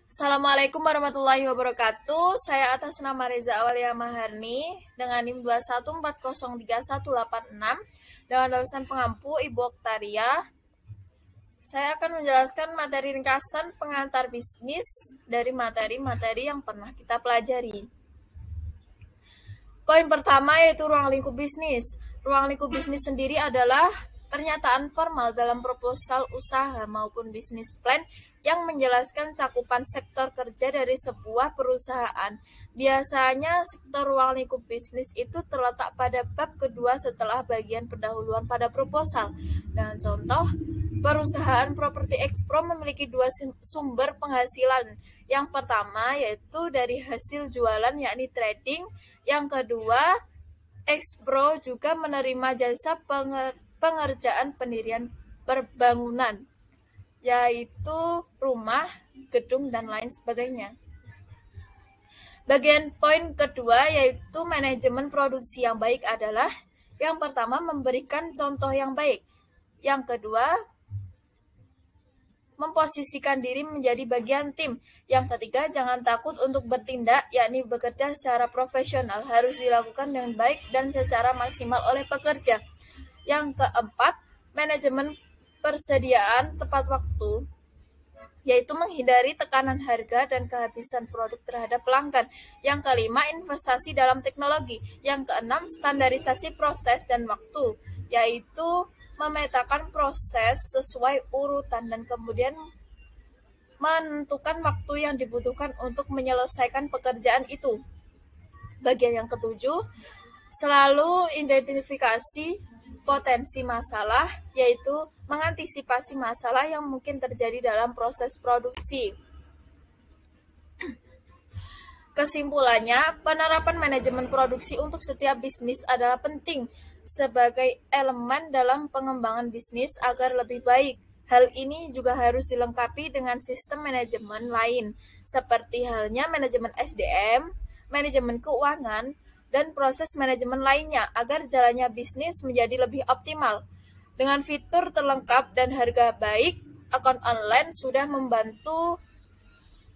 Assalamualaikum warahmatullahi wabarakatuh. Saya atas nama Reza Awalia Maharni dengan NIM 214031186 dengan dosen pengampu Ibu Oktaria. Saya akan menjelaskan materi ringkasan pengantar bisnis dari materi-materi yang pernah kita pelajari. Poin pertama yaitu ruang lingkup bisnis. Ruang lingkup bisnis sendiri adalah pernyataan formal dalam proposal usaha maupun bisnis plan yang menjelaskan cakupan sektor kerja dari sebuah perusahaan. Biasanya sektor ruang lingkup bisnis itu terletak pada bab kedua setelah bagian pendahuluan pada proposal. Dengan contoh, perusahaan Properti Expro memiliki dua sumber penghasilan. Yang pertama yaitu dari hasil jualan yakni trading. Yang kedua, Expro juga menerima jasa pengerjaan pendirian perbangunan, yaitu rumah, gedung, dan lain sebagainya. Bagian poin kedua yaitu manajemen produksi yang baik adalah yang pertama memberikan contoh yang baik, yang kedua memposisikan diri menjadi bagian tim. Yang ketiga, jangan takut untuk bertindak, yakni bekerja secara profesional, harus dilakukan dengan baik dan secara maksimal oleh pekerja. Yang keempat, manajemen persediaan tepat waktu, yaitu menghindari tekanan harga dan kehabisan produk terhadap pelanggan. Yang kelima, investasi dalam teknologi. Yang keenam, standarisasi proses dan waktu, yaitu memetakan proses sesuai urutan dan kemudian menentukan waktu yang dibutuhkan untuk menyelesaikan pekerjaan itu. Bagian yang ketujuh, selalu identifikasi potensi masalah, yaitu mengantisipasi masalah yang mungkin terjadi dalam proses produksi. Kesimpulannya, penerapan manajemen produksi untuk setiap bisnis adalah penting sebagai elemen dalam pengembangan bisnis agar lebih baik. Hal ini juga harus dilengkapi dengan sistem manajemen lain, seperti halnya manajemen SDM, manajemen keuangan, dan proses manajemen lainnya agar jalannya bisnis menjadi lebih optimal. Dengan fitur terlengkap dan harga baik, akun online sudah membantu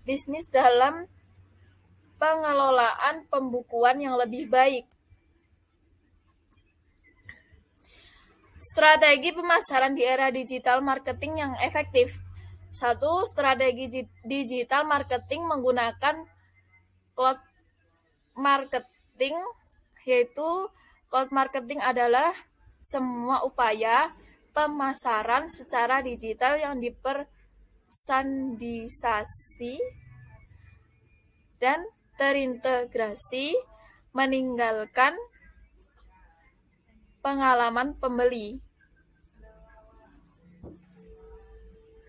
bisnis dalam pengelolaan pembukuan yang lebih baik. Strategi pemasaran di era digital marketing yang efektif. 1. Strategi digital marketing menggunakan cloud marketing, yaitu cloud marketing adalah semua upaya pemasaran secara digital yang dipersandisasi dan terintegrasi, meninggalkan pengalaman pembeli.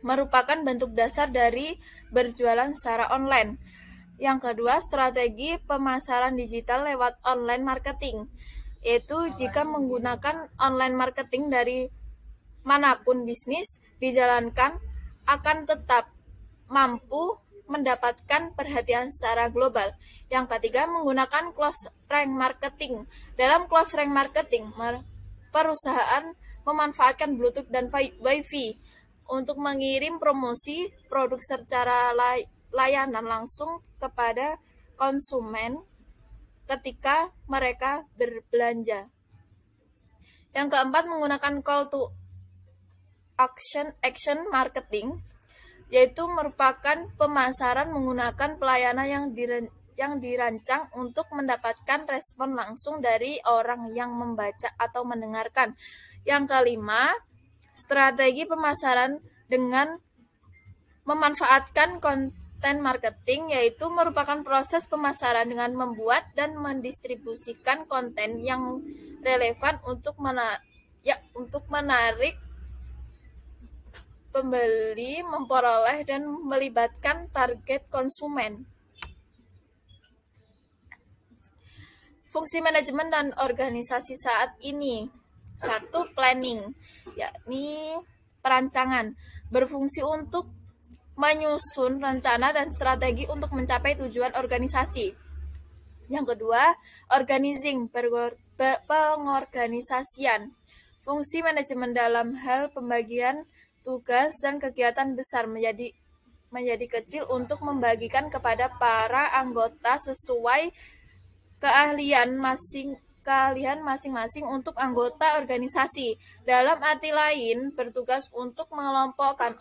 Merupakan bentuk dasar dari berjualan secara online. Yang kedua, strategi pemasaran digital lewat online marketing, yaitu jika menggunakan online marketing dari manapun bisnis dijalankan akan tetap mampu mendapatkan perhatian secara global. Yang ketiga, menggunakan close rank marketing. Dalam close rank marketing, perusahaan memanfaatkan Bluetooth dan Wi-Fi untuk mengirim promosi produk secara layanan langsung kepada konsumen ketika mereka berbelanja. Yang keempat, menggunakan call to action marketing, yaitu merupakan pemasaran menggunakan pelayanan yang dirancang untuk mendapatkan respon langsung dari orang yang membaca atau mendengarkan. Yang kelima, strategi pemasaran dengan memanfaatkan konten marketing, yaitu merupakan proses pemasaran dengan membuat dan mendistribusikan konten yang relevan untuk menarik pembeli, memperoleh dan melibatkan target konsumen. Fungsi manajemen dan organisasi saat ini. 1. Planning, yakni perancangan, berfungsi untuk menyusun rencana dan strategi untuk mencapai tujuan organisasi. Yang kedua, organizing, pengorganisasian, fungsi manajemen dalam hal pembagian tugas dan kegiatan besar menjadi kecil untuk membagikan kepada para anggota sesuai keahlian masing-masing untuk anggota organisasi. Dalam arti lain, bertugas untuk mengelompokkan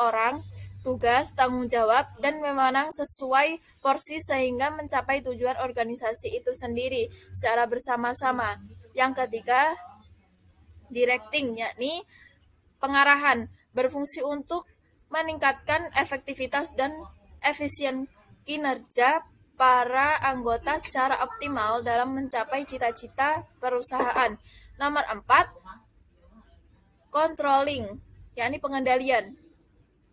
orang, tugas, tanggung jawab, dan wewenang sesuai porsi sehingga mencapai tujuan organisasi itu sendiri secara bersama-sama. Yang ketiga, directing, yakni pengarahan, berfungsi untuk meningkatkan efektivitas dan efisien kinerja para anggota secara optimal dalam mencapai cita-cita perusahaan. Nomor 4, controlling, yakni pengendalian,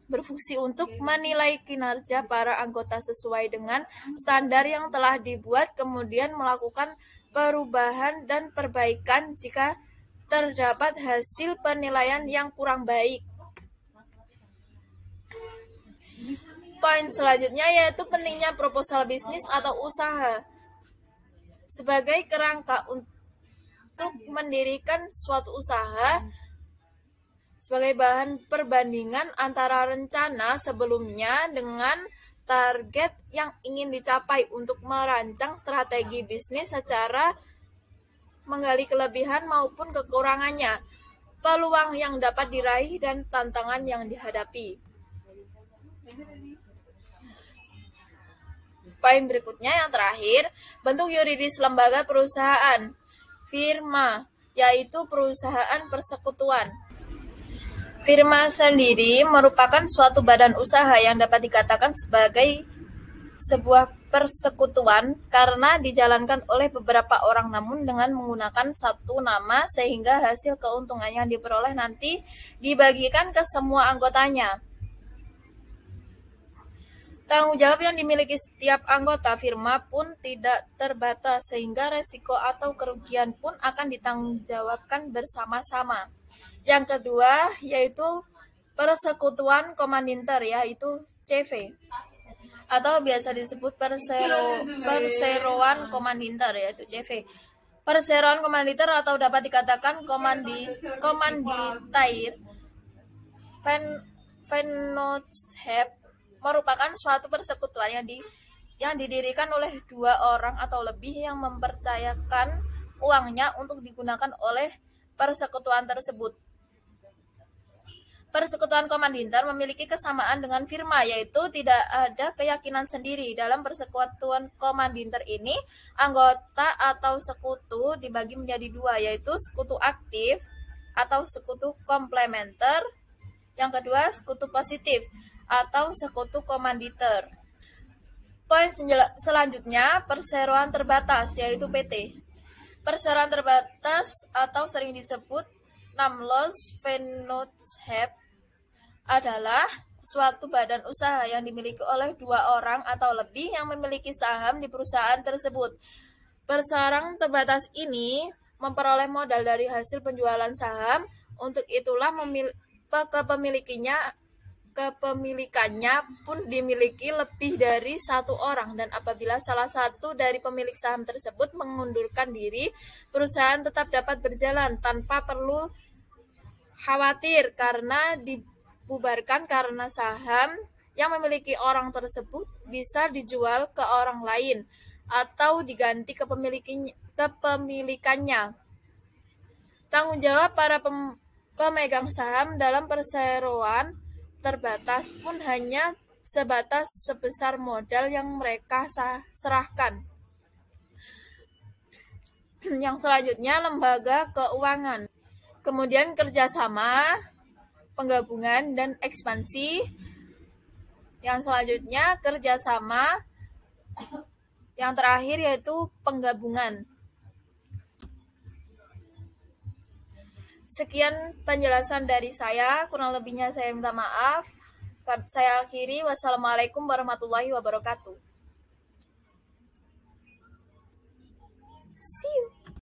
berfungsi untuk menilai kinerja para anggota sesuai dengan standar yang telah dibuat, kemudian melakukan perubahan dan perbaikan jika terdapat hasil penilaian yang kurang baik. Poin selanjutnya yaitu pentingnya proposal bisnis atau usaha sebagai kerangka untuk mendirikan suatu usaha sebagai bahan perbandingan antara rencana sebelumnya dengan target yang ingin dicapai untuk merancang strategi bisnis secara menggali kelebihan maupun kekurangannya, peluang yang dapat diraih, dan tantangan yang dihadapi. Poin berikutnya yang terakhir, bentuk yuridis lembaga perusahaan. Firma, yaitu perusahaan persekutuan. Firma sendiri merupakan suatu badan usaha yang dapat dikatakan sebagai sebuah persekutuan karena dijalankan oleh beberapa orang namun dengan menggunakan satu nama sehingga hasil keuntungan yang diperoleh nanti dibagikan ke semua anggotanya. Tanggung jawab yang dimiliki setiap anggota firma pun tidak terbatas sehingga resiko atau kerugian pun akan ditanggungjawabkan bersama-sama. Yang kedua yaitu persekutuan komandanter, yaitu CV, atau biasa disebut perseroan komandanter, yaitu CV. Perseroan komandanter atau dapat dikatakan komanditair Vennootschap merupakan suatu persekutuan yang didirikan oleh dua orang atau lebih yang mempercayakan uangnya untuk digunakan oleh persekutuan tersebut. Persekutuan komandanter memiliki kesamaan dengan firma, yaitu tidak ada keyakinan sendiri. Dalam persekutuan komandanter ini, anggota atau sekutu dibagi menjadi dua, yaitu sekutu aktif atau sekutu komplementer. Yang kedua, sekutu positif atau sekutu komandanter. Poin selanjutnya, perseroan terbatas, yaitu PT. Perseroan terbatas atau sering disebut Namlos-Vennootschap adalah suatu badan usaha yang dimiliki oleh dua orang atau lebih yang memiliki saham di perusahaan tersebut. Perseroan terbatas ini memperoleh modal dari hasil penjualan saham. Untuk itulah kepemilikannya pun dimiliki lebih dari satu orang, dan apabila salah satu dari pemilik saham tersebut mengundurkan diri, perusahaan tetap dapat berjalan tanpa perlu khawatir karena dibubarkan, karena saham yang memiliki orang tersebut bisa dijual ke orang lain atau diganti kepemilikannya. Tanggung jawab para pemegang saham dalam perseroan terbatas pun hanya sebatas sebesar modal yang mereka serahkan. Yang selanjutnya, lembaga keuangan. Kemudian kerjasama, penggabungan, dan ekspansi. Yang selanjutnya kerjasama. Yang terakhir yaitu penggabungan. Sekian penjelasan dari saya, kurang lebihnya saya minta maaf. Saya akhiri, wassalamualaikum warahmatullahi wabarakatuh. See you.